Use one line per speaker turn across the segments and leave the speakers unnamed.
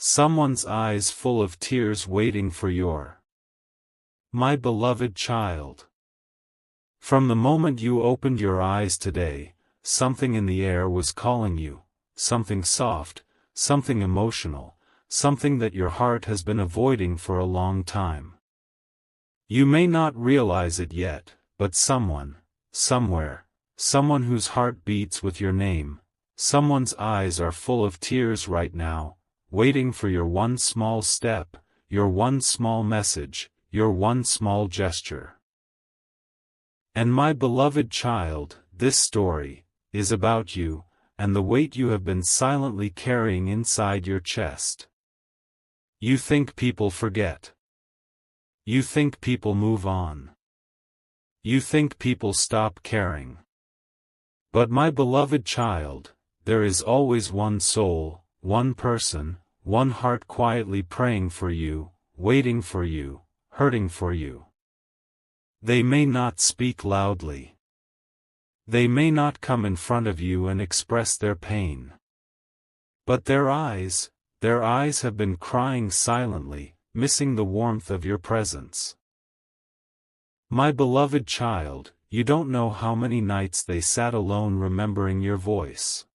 Someone's eyes full of tears waiting for your. My beloved child. From the moment you opened your eyes today, something in the air was calling you, something soft, something emotional, something that your heart has been avoiding for a long time. You may not realize it yet, but someone, somewhere, someone whose heart beats with your name, someone's eyes are full of tears right now, waiting for your one small step, your one small message, your one small gesture. And my beloved child, this story is about you, and the weight you have been silently carrying inside your chest. You think people forget. You think people move on. You think people stop caring. But my beloved child, there is always one soul, one person, one heart quietly praying for you, waiting for you, hurting for you. They may not speak loudly. They may not come in front of you and express their pain. But their eyes have been crying silently, missing the warmth of your presence. My beloved child, you don't know how many nights they sat alone remembering your voice.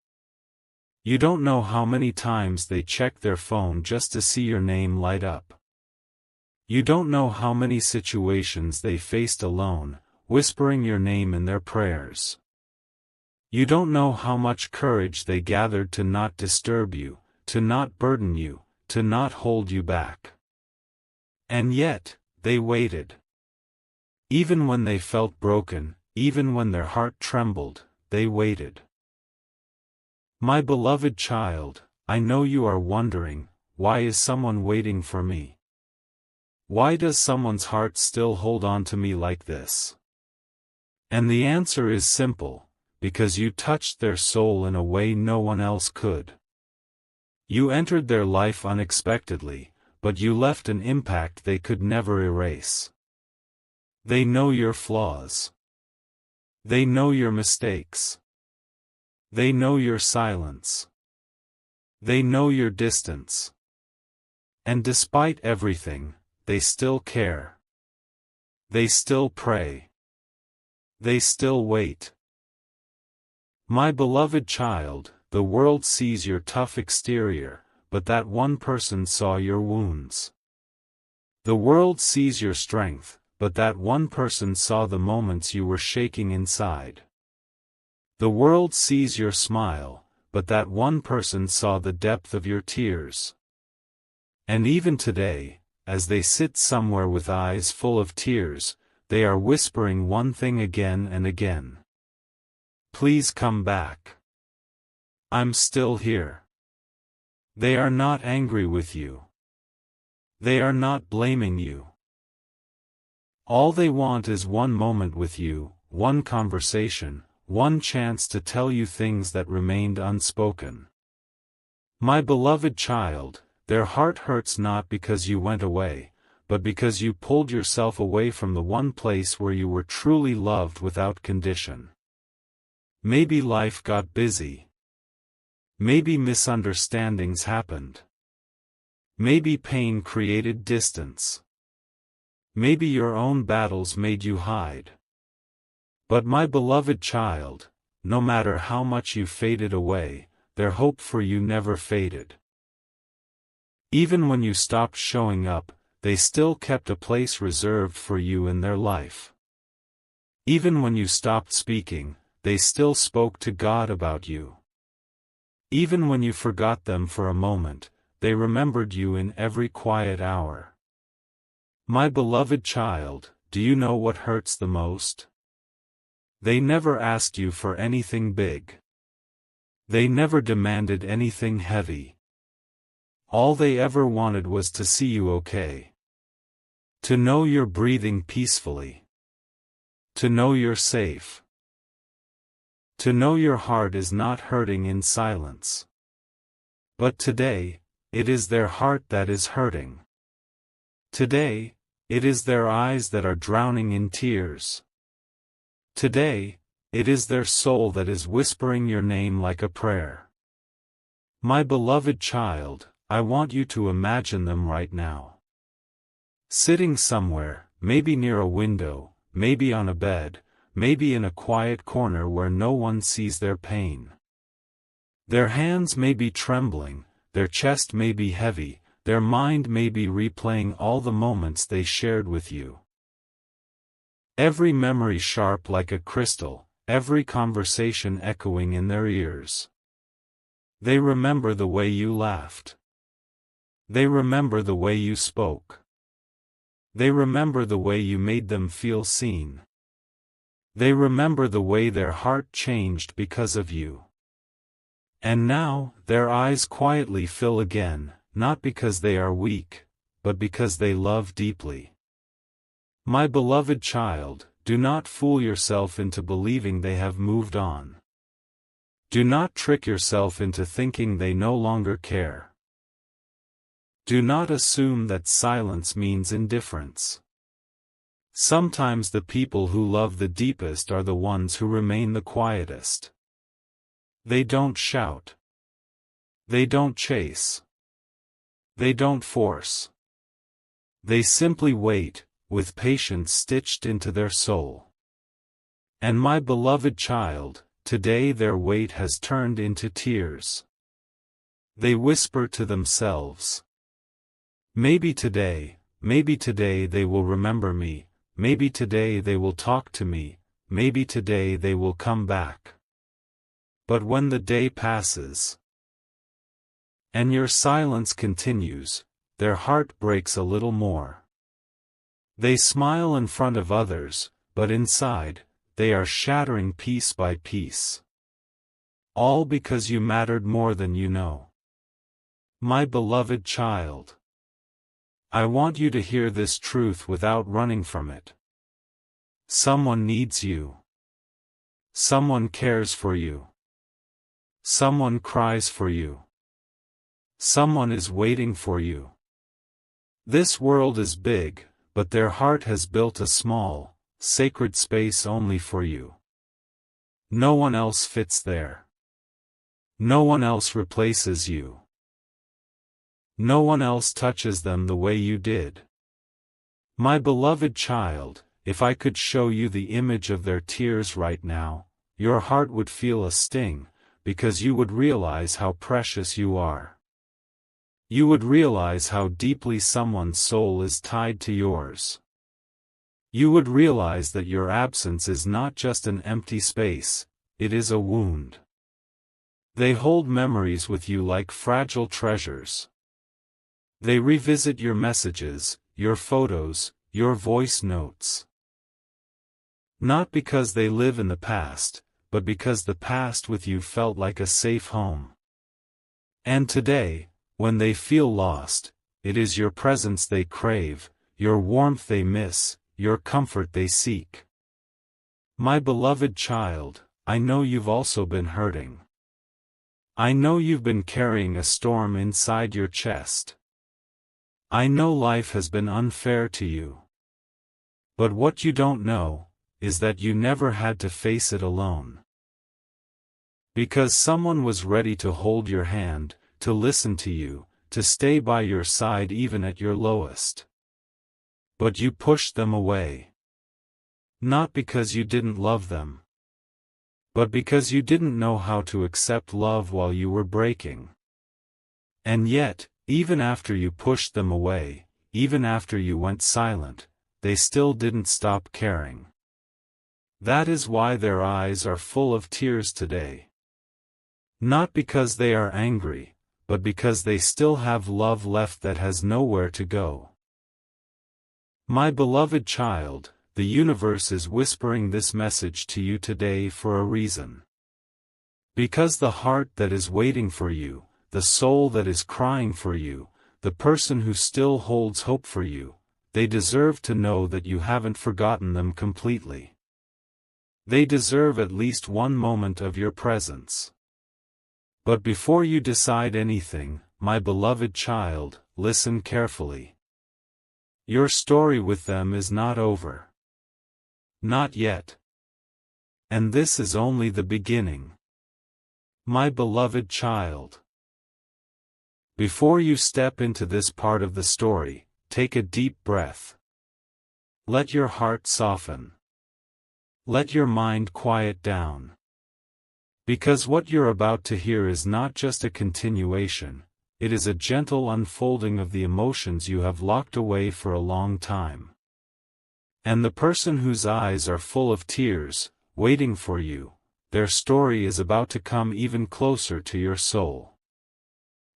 You don't know how many times they checked their phone just to see your name light up. You don't know how many situations they faced alone, whispering your name in their prayers. You don't know how much courage they gathered to not disturb you, to not burden you, to not hold you back. And yet, they waited. Even when they felt broken, even when their heart trembled, they waited. My beloved child, I know you are wondering, why is someone waiting for me? Why does someone's heart still hold on to me like this? And the answer is simple, because you touched their soul in a way no one else could. You entered their life unexpectedly, but you left an impact they could never erase. They know your flaws. They know your mistakes. They know your silence. They know your distance. And despite everything, they still care. They still pray. They still wait. My beloved child, the world sees your tough exterior, but that one person saw your wounds. The world sees your strength, but that one person saw the moments you were shaking inside. The world sees your smile, but that one person saw the depth of your tears. And even today, as they sit somewhere with eyes full of tears, they are whispering one thing again and again. Please come back. I'm still here. They are not angry with you. They are not blaming you. All they want is one moment with you, one conversation, one chance to tell you things that remained unspoken. My beloved child, their heart hurts not because you went away, but because you pulled yourself away from the one place where you were truly loved without condition. Maybe life got busy. Maybe misunderstandings happened. Maybe pain created distance. Maybe your own battles made you hide. But my beloved child, no matter how much you faded away, their hope for you never faded. Even when you stopped showing up, they still kept a place reserved for you in their life. Even when you stopped speaking, they still spoke to God about you. Even when you forgot them for a moment, they remembered you in every quiet hour. My beloved child, do you know what hurts the most? They never asked you for anything big. They never demanded anything heavy. All they ever wanted was to see you okay. To know you're breathing peacefully. To know you're safe. To know your heart is not hurting in silence. But today, it is their heart that is hurting. Today, it is their eyes that are drowning in tears. Today, it is their soul that is whispering your name like a prayer. My beloved child, I want you to imagine them right now. Sitting somewhere, maybe near a window, maybe on a bed, maybe in a quiet corner where no one sees their pain. Their hands may be trembling, their chest may be heavy, their mind may be replaying all the moments they shared with you. Every memory sharp like a crystal, every conversation echoing in their ears. They remember the way you laughed. They remember the way you spoke. They remember the way you made them feel seen. They remember the way their heart changed because of you. And now, their eyes quietly fill again, not because they are weak, but because they love deeply. My beloved child, do not fool yourself into believing they have moved on. Do not trick yourself into thinking they no longer care. Do not assume that silence means indifference. Sometimes the people who love the deepest are the ones who remain the quietest. They don't shout. They don't chase. They don't force. They simply wait, with patience stitched into their soul. And my beloved child, today their wait has turned into tears. They whisper to themselves. Maybe today they will remember me, maybe today they will talk to me, maybe today they will come back. But when the day passes, and your silence continues, their heart breaks a little more. They smile in front of others, but inside, they are shattering piece by piece. All because you mattered more than you know. My beloved child. I want you to hear this truth without running from it. Someone needs you. Someone cares for you. Someone cries for you. Someone is waiting for you. This world is big, but their heart has built a small, sacred space only for you. No one else fits there. No one else replaces you. No one else touches them the way you did. My beloved child, if I could show you the image of their tears right now, your heart would feel a sting, because you would realize how precious you are. You would realize how deeply someone's soul is tied to yours. You would realize that your absence is not just an empty space, it is a wound. They hold memories with you like fragile treasures. They revisit your messages, your photos, your voice notes. Not because they live in the past, but because the past with you felt like a safe home. And today, when they feel lost, it is your presence they crave, your warmth they miss, your comfort they seek. My beloved child, I know you've also been hurting. I know you've been carrying a storm inside your chest. I know life has been unfair to you. But what you don't know, is that you never had to face it alone. Because someone was ready to hold your hand, to listen to you, to stay by your side even at your lowest. But you pushed them away. Not because you didn't love them, but because you didn't know how to accept love while you were breaking. And yet, even after you pushed them away, even after you went silent, they still didn't stop caring. That is why their eyes are full of tears today. Not because they are angry, but because they still have love left that has nowhere to go. My beloved child, the universe is whispering this message to you today for a reason. Because the heart that is waiting for you, the soul that is crying for you, the person who still holds hope for you, they deserve to know that you haven't forgotten them completely. They deserve at least one moment of your presence. But before you decide anything, my beloved child, listen carefully. Your story with them is not over. Not yet. And this is only the beginning. My beloved child. Before you step into this part of the story, take a deep breath. Let your heart soften. Let your mind quiet down. Because what you're about to hear is not just a continuation, it is a gentle unfolding of the emotions you have locked away for a long time. And the person whose eyes are full of tears, waiting for you, their story is about to come even closer to your soul.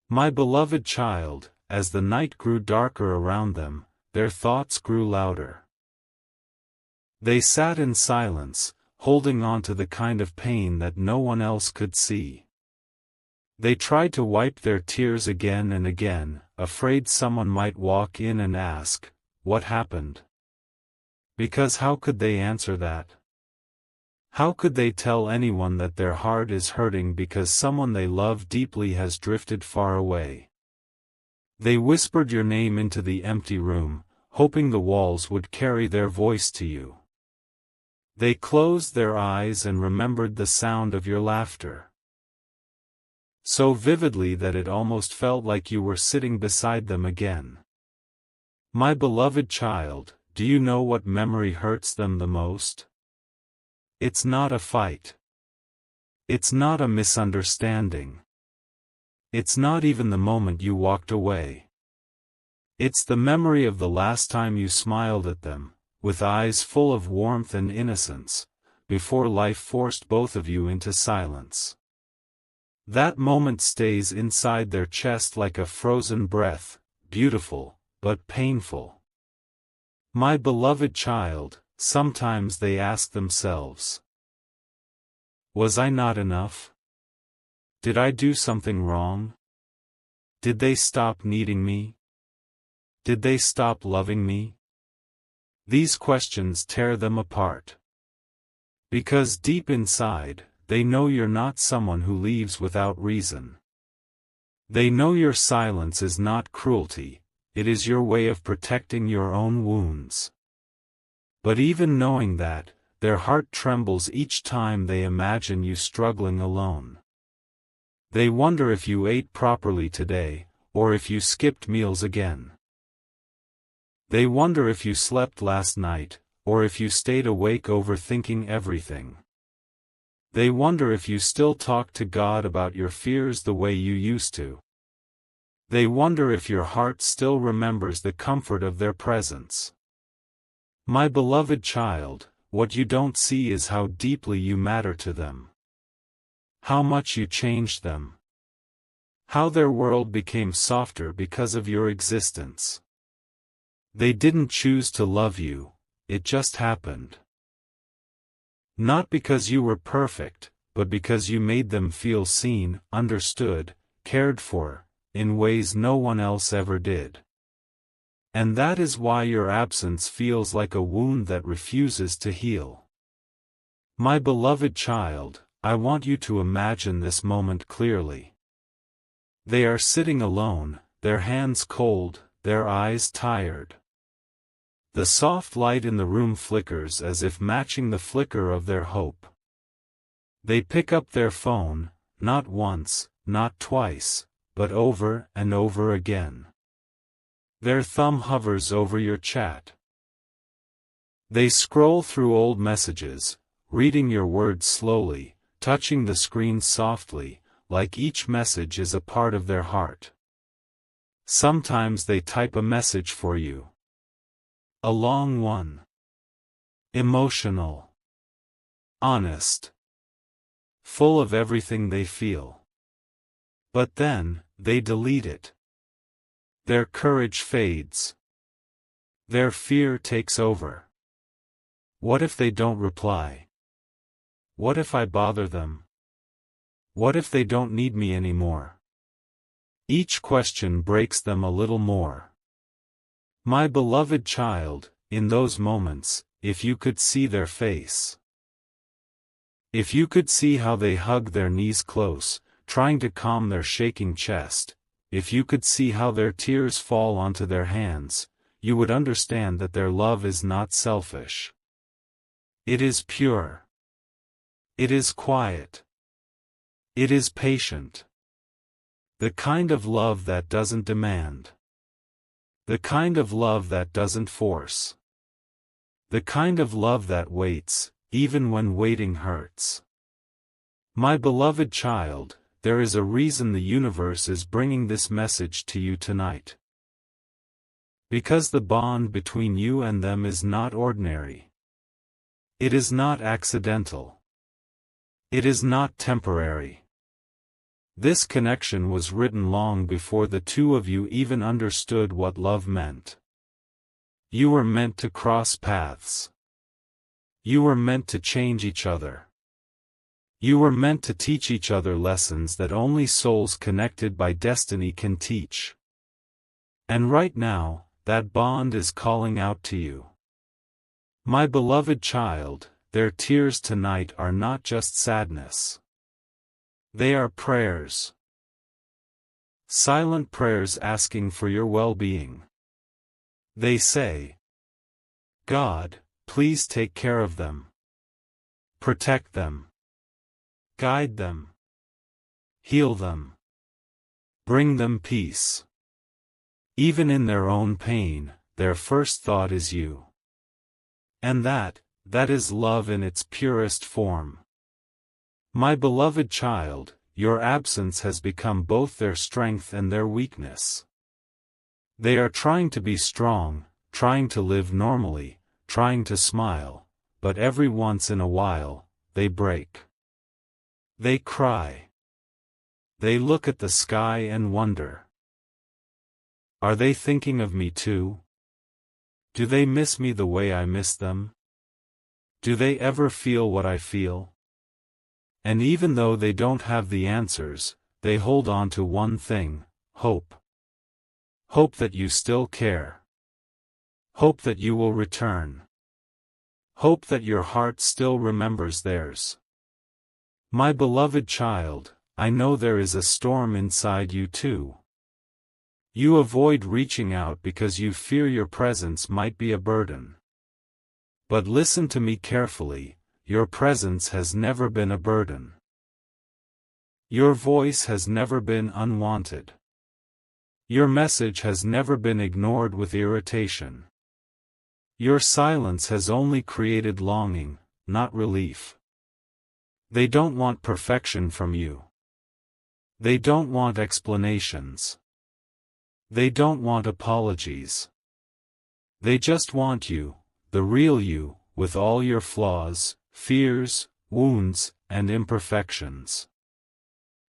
My beloved child, as the night grew darker around them, their thoughts grew louder. They sat in silence, holding on to the kind of pain that no one else could see. They tried to wipe their tears again and again, afraid someone might walk in and ask, "What happened?" Because how could they answer that? How could they tell anyone that their heart is hurting because someone they love deeply has drifted far away? They whispered your name into the empty room, hoping the walls would carry their voice to you. They closed their eyes and remembered the sound of your laughter. So vividly that it almost felt like you were sitting beside them again. My beloved child, do you know what memory hurts them the most? It's not a fight. It's not a misunderstanding. It's not even the moment you walked away. It's the memory of the last time you smiled at them, with eyes full of warmth and innocence, before life forced both of you into silence. That moment stays inside their chest like a frozen breath, beautiful, but painful. My beloved child, sometimes they ask themselves, was I not enough? Did I do something wrong? Did they stop needing me? Did they stop loving me? These questions tear them apart. Because deep inside, they know you're not someone who leaves without reason. They know your silence is not cruelty, it is your way of protecting your own wounds. But even knowing that, their heart trembles each time they imagine you struggling alone. They wonder if you ate properly today, or if you skipped meals again. They wonder if you slept last night, or if you stayed awake overthinking everything. They wonder if you still talk to God about your fears the way you used to. They wonder if your heart still remembers the comfort of their presence. My beloved child, what you don't see is how deeply you matter to them. How much you changed them. How their world became softer because of your existence. They didn't choose to love you, it just happened. Not because you were perfect, but because you made them feel seen, understood, cared for, in ways no one else ever did. And that is why your absence feels like a wound that refuses to heal. My beloved child, I want you to imagine this moment clearly. They are sitting alone, their hands cold, their eyes tired. The soft light in the room flickers as if matching the flicker of their hope. They pick up their phone, not once, not twice, but over and over again. Their thumb hovers over your chat. They scroll through old messages, reading your words slowly, touching the screen softly, like each message is a part of their heart. Sometimes they type a message for you. A long one. Emotional. Honest. Full of everything they feel. But then, they delete it. Their courage fades. Their fear takes over. What if they don't reply? What if I bother them? What if they don't need me anymore? Each question breaks them a little more. My beloved child, in those moments, if you could see their face. If you could see how they hug their knees close, trying to calm their shaking chest, if you could see how their tears fall onto their hands, you would understand that their love is not selfish. It is pure. It is quiet. It is patient. The kind of love that doesn't demand. The kind of love that doesn't force. The kind of love that waits, even when waiting hurts. My beloved child, there is a reason the universe is bringing this message to you tonight. Because the bond between you and them is not ordinary. It is not accidental. It is not temporary. This connection was written long before the two of you even understood what love meant. You were meant to cross paths. You were meant to change each other. You were meant to teach each other lessons that only souls connected by destiny can teach. And right now, that bond is calling out to you. My beloved child, their tears tonight are not just sadness. They are prayers. Silent prayers asking for your well-being. They say, God, please take care of them. Protect them. Guide them. Heal them. Bring them peace. Even in their own pain, their first thought is you. And that is love in its purest form. My beloved child, your absence has become both their strength and their weakness. They are trying to be strong, trying to live normally, trying to smile, but every once in a while, they break. They cry. They look at the sky and wonder. Are they thinking of me too? Do they miss me the way I miss them? Do they ever feel what I feel? And even though they don't have the answers, they hold on to one thing, hope. Hope that you still care. Hope that you will return. Hope that your heart still remembers theirs. My beloved child, I know there is a storm inside you too. You avoid reaching out because you fear your presence might be a burden. But listen to me carefully, your presence has never been a burden. Your voice has never been unwanted. Your message has never been ignored with irritation. Your silence has only created longing, not relief. They don't want perfection from you. They don't want explanations. They don't want apologies. They just want you, the real you, with all your flaws, fears, wounds, and imperfections.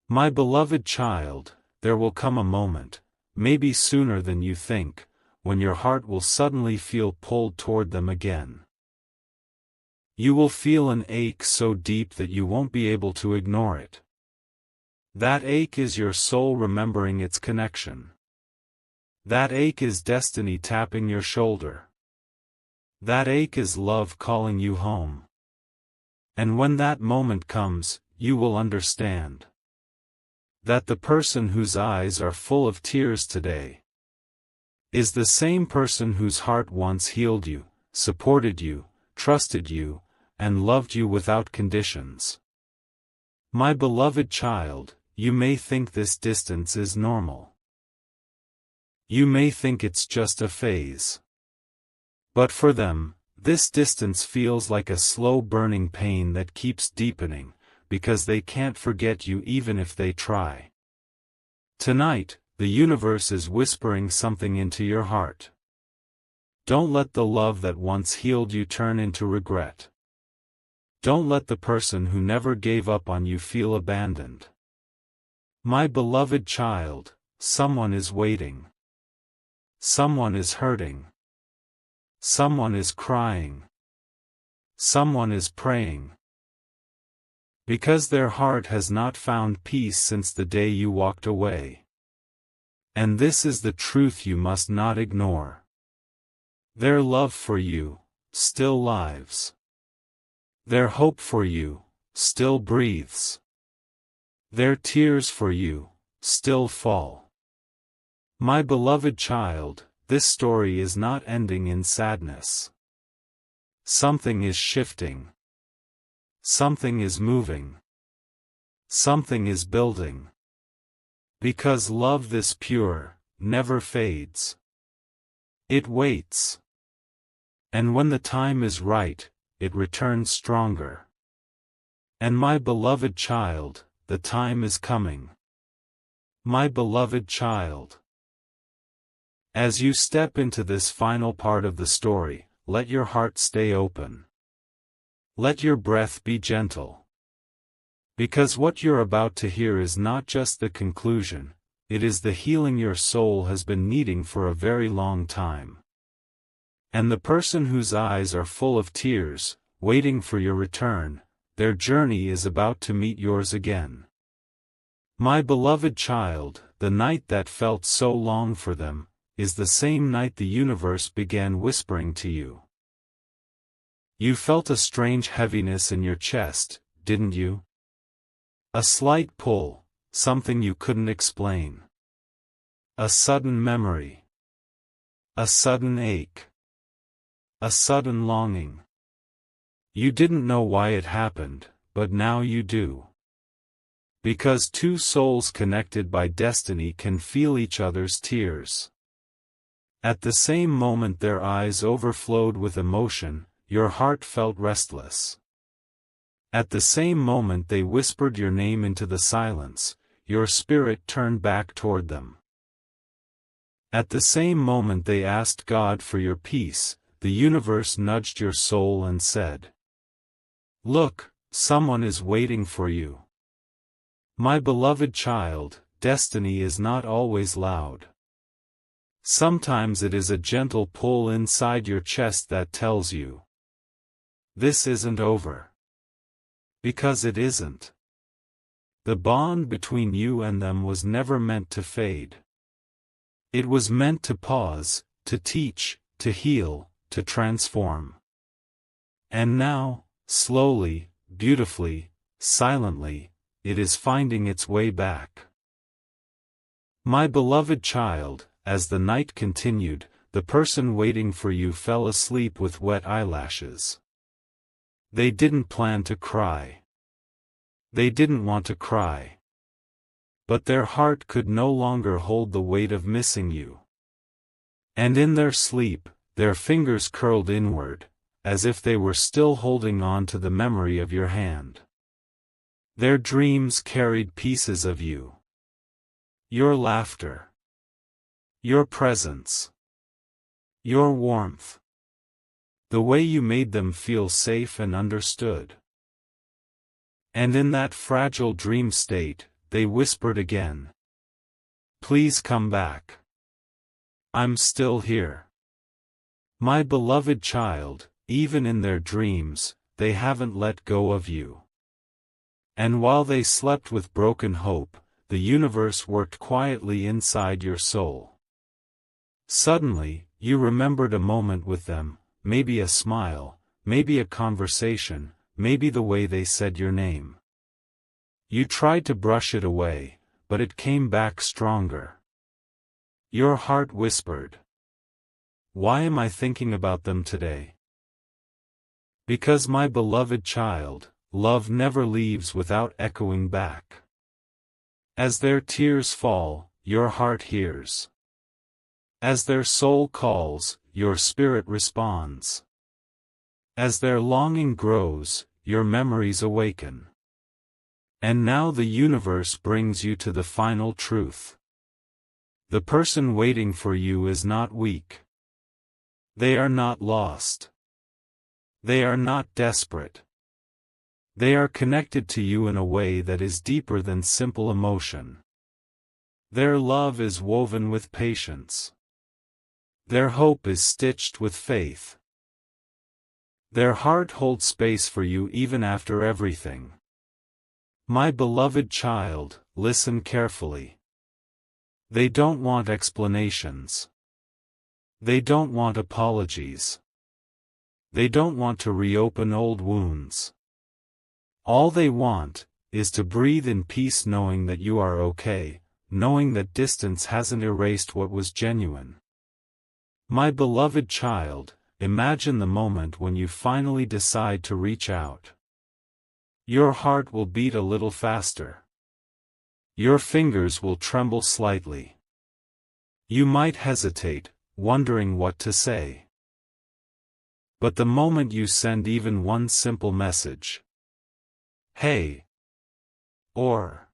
My beloved child, there will come a moment, maybe sooner than you think, when your heart will suddenly feel pulled toward them again. You will feel an ache so deep that you won't be able to ignore it. That ache is your soul remembering its connection. That ache is destiny tapping your shoulder. That ache is love calling you home. And when that moment comes, you will understand that the person whose eyes are full of tears today is the same person whose heart once healed you, supported you, trusted you, and loved you without conditions. My beloved child, you may think this distance is normal. You may think it's just a phase. But for them, this distance feels like a slow burning pain that keeps deepening, because they can't forget you even if they try. Tonight, the universe is whispering something into your heart. Don't let the love that once healed you turn into regret. Don't let the person who never gave up on you feel abandoned. My beloved child, someone is waiting. Someone is hurting. Someone is crying. Someone is praying. Because their heart has not found peace since the day you walked away. And this is the truth you must not ignore. Their love for you still lives. Their hope for you still breathes. Their tears for you still fall. My beloved child, this story is not ending in sadness. Something is shifting. Something is moving. Something is building. Because love this pure, never fades. It waits. And when the time is right, it returns stronger. And my beloved child, the time is coming. My beloved child. As you step into this final part of the story, let your heart stay open. Let your breath be gentle. Because what you're about to hear is not just the conclusion, it is the healing your soul has been needing for a very long time. And the person whose eyes are full of tears, waiting for your return, their journey is about to meet yours again. My beloved child, the night that felt so long for them, is the same night the universe began whispering to you. You felt a strange heaviness in your chest, didn't you? A slight pull, something you couldn't explain. A sudden memory. A sudden ache. A sudden longing. You didn't know why it happened, but now you do. Because two souls connected by destiny can feel each other's tears. At the same moment their eyes overflowed with emotion, your heart felt restless. At the same moment they whispered your name into the silence, your spirit turned back toward them. At the same moment they asked God for your peace, the universe nudged your soul and said, "Look, someone is waiting for you." My beloved child, destiny is not always loud. Sometimes it is a gentle pull inside your chest that tells you, this isn't over. Because it isn't. The bond between you and them was never meant to fade. It was meant to pause, to teach, to heal, to transform. And now, slowly, beautifully, silently, it is finding its way back. My beloved child, as the night continued, the person waiting for you fell asleep with wet eyelashes. They didn't plan to cry. They didn't want to cry. But their heart could no longer hold the weight of missing you. And in their sleep, their fingers curled inward, as if they were still holding on to the memory of your hand. Their dreams carried pieces of you. Your laughter. Your presence. Your warmth. The way you made them feel safe and understood. And in that fragile dream state, they whispered again. Please come back. I'm still here. My beloved child, even in their dreams, they haven't let go of you. And while they slept with broken hope, the universe worked quietly inside your soul. Suddenly, you remembered a moment with them, maybe a smile, maybe a conversation, maybe the way they said your name. You tried to brush it away, but it came back stronger. Your heart whispered, "Why am I thinking about them today?" Because my beloved child, love never leaves without echoing back. As their tears fall, your heart hears. As their soul calls, your spirit responds. As their longing grows, your memories awaken. And now the universe brings you to the final truth. The person waiting for you is not weak. They are not lost. They are not desperate. They are connected to you in a way that is deeper than simple emotion. Their love is woven with patience. Their hope is stitched with faith. Their heart holds space for you even after everything. My beloved child, listen carefully. They don't want explanations. They don't want apologies. They don't want to reopen old wounds. All they want is to breathe in peace, knowing that you are okay, knowing that distance hasn't erased what was genuine. My beloved child, imagine the moment when you finally decide to reach out. Your heart will beat a little faster. Your fingers will tremble slightly. You might hesitate, wondering what to say. But the moment you send even one simple message, "Hey," or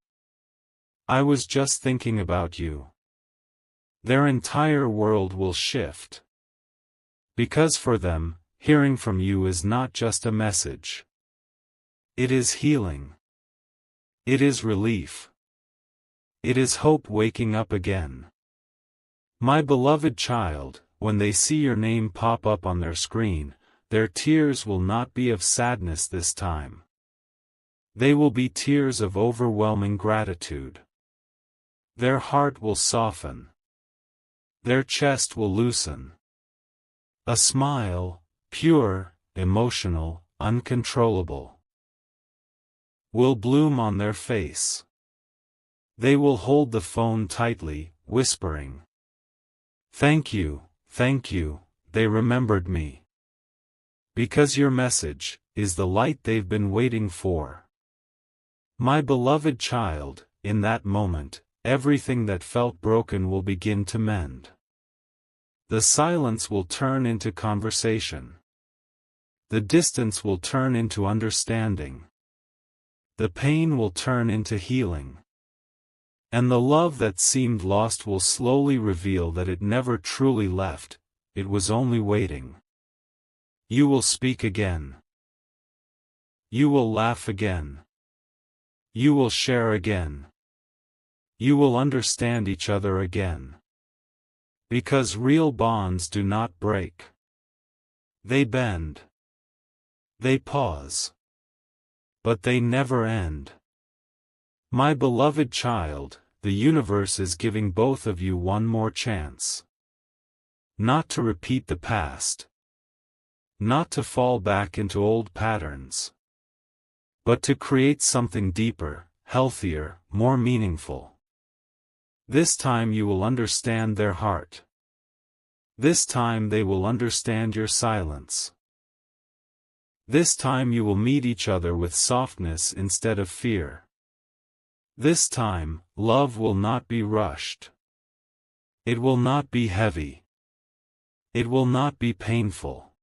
"I was just thinking about you," their entire world will shift. Because for them, hearing from you is not just a message. It is healing. It is relief. It is hope waking up again. My beloved child, when they see your name pop up on their screen, their tears will not be of sadness this time. They will be tears of overwhelming gratitude. Their heart will soften. Their chest will loosen. A smile, pure, emotional, uncontrollable, will bloom on their face. They will hold the phone tightly, whispering, "Thank you, they remembered me." Because your message is the light they've been waiting for. My beloved child, in that moment, everything that felt broken will begin to mend. The silence will turn into conversation. The distance will turn into understanding. The pain will turn into healing. And the love that seemed lost will slowly reveal that it never truly left, it was only waiting. You will speak again. You will laugh again. You will share again. You will understand each other again. Because real bonds do not break. They bend. They pause. But they never end. My beloved child, the universe is giving both of you one more chance. Not to repeat the past. Not to fall back into old patterns. But to create something deeper, healthier, more meaningful. This time you will understand their heart. This time they will understand your silence. This time you will meet each other with softness instead of fear. This time, love will not be rushed. It will not be heavy. It will not be painful.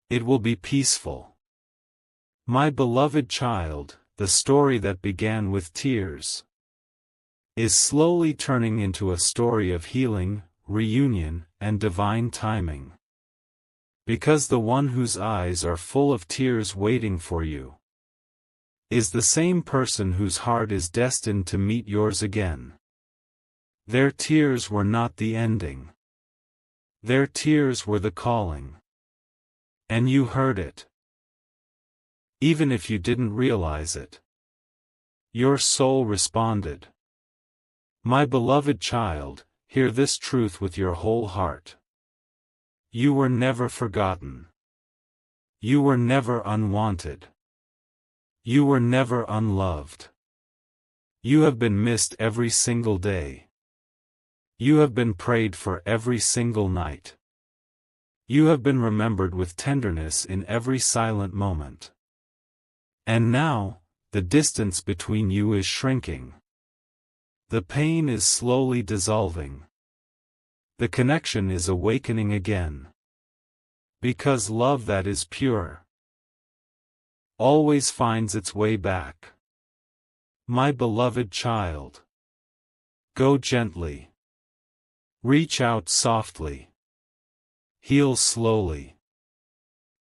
It will be peaceful. My beloved child, the story that began with tears is slowly turning into a story of healing, reunion, and divine timing. Because the one whose eyes are full of tears waiting for you is the same person whose heart is destined to meet yours again. Their tears were not the ending. Their tears were the calling. And you heard it. Even if you didn't realize it. Your soul responded. My beloved child, hear this truth with your whole heart. You were never forgotten. You were never unwanted. You were never unloved. You have been missed every single day. You have been prayed for every single night. You have been remembered with tenderness in every silent moment. And now, the distance between you is shrinking. The pain is slowly dissolving. The connection is awakening again. Because love that is pure always finds its way back. My beloved child. Go gently. Reach out softly. Heal slowly.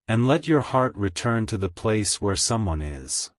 And let your heart return to the place where someone is.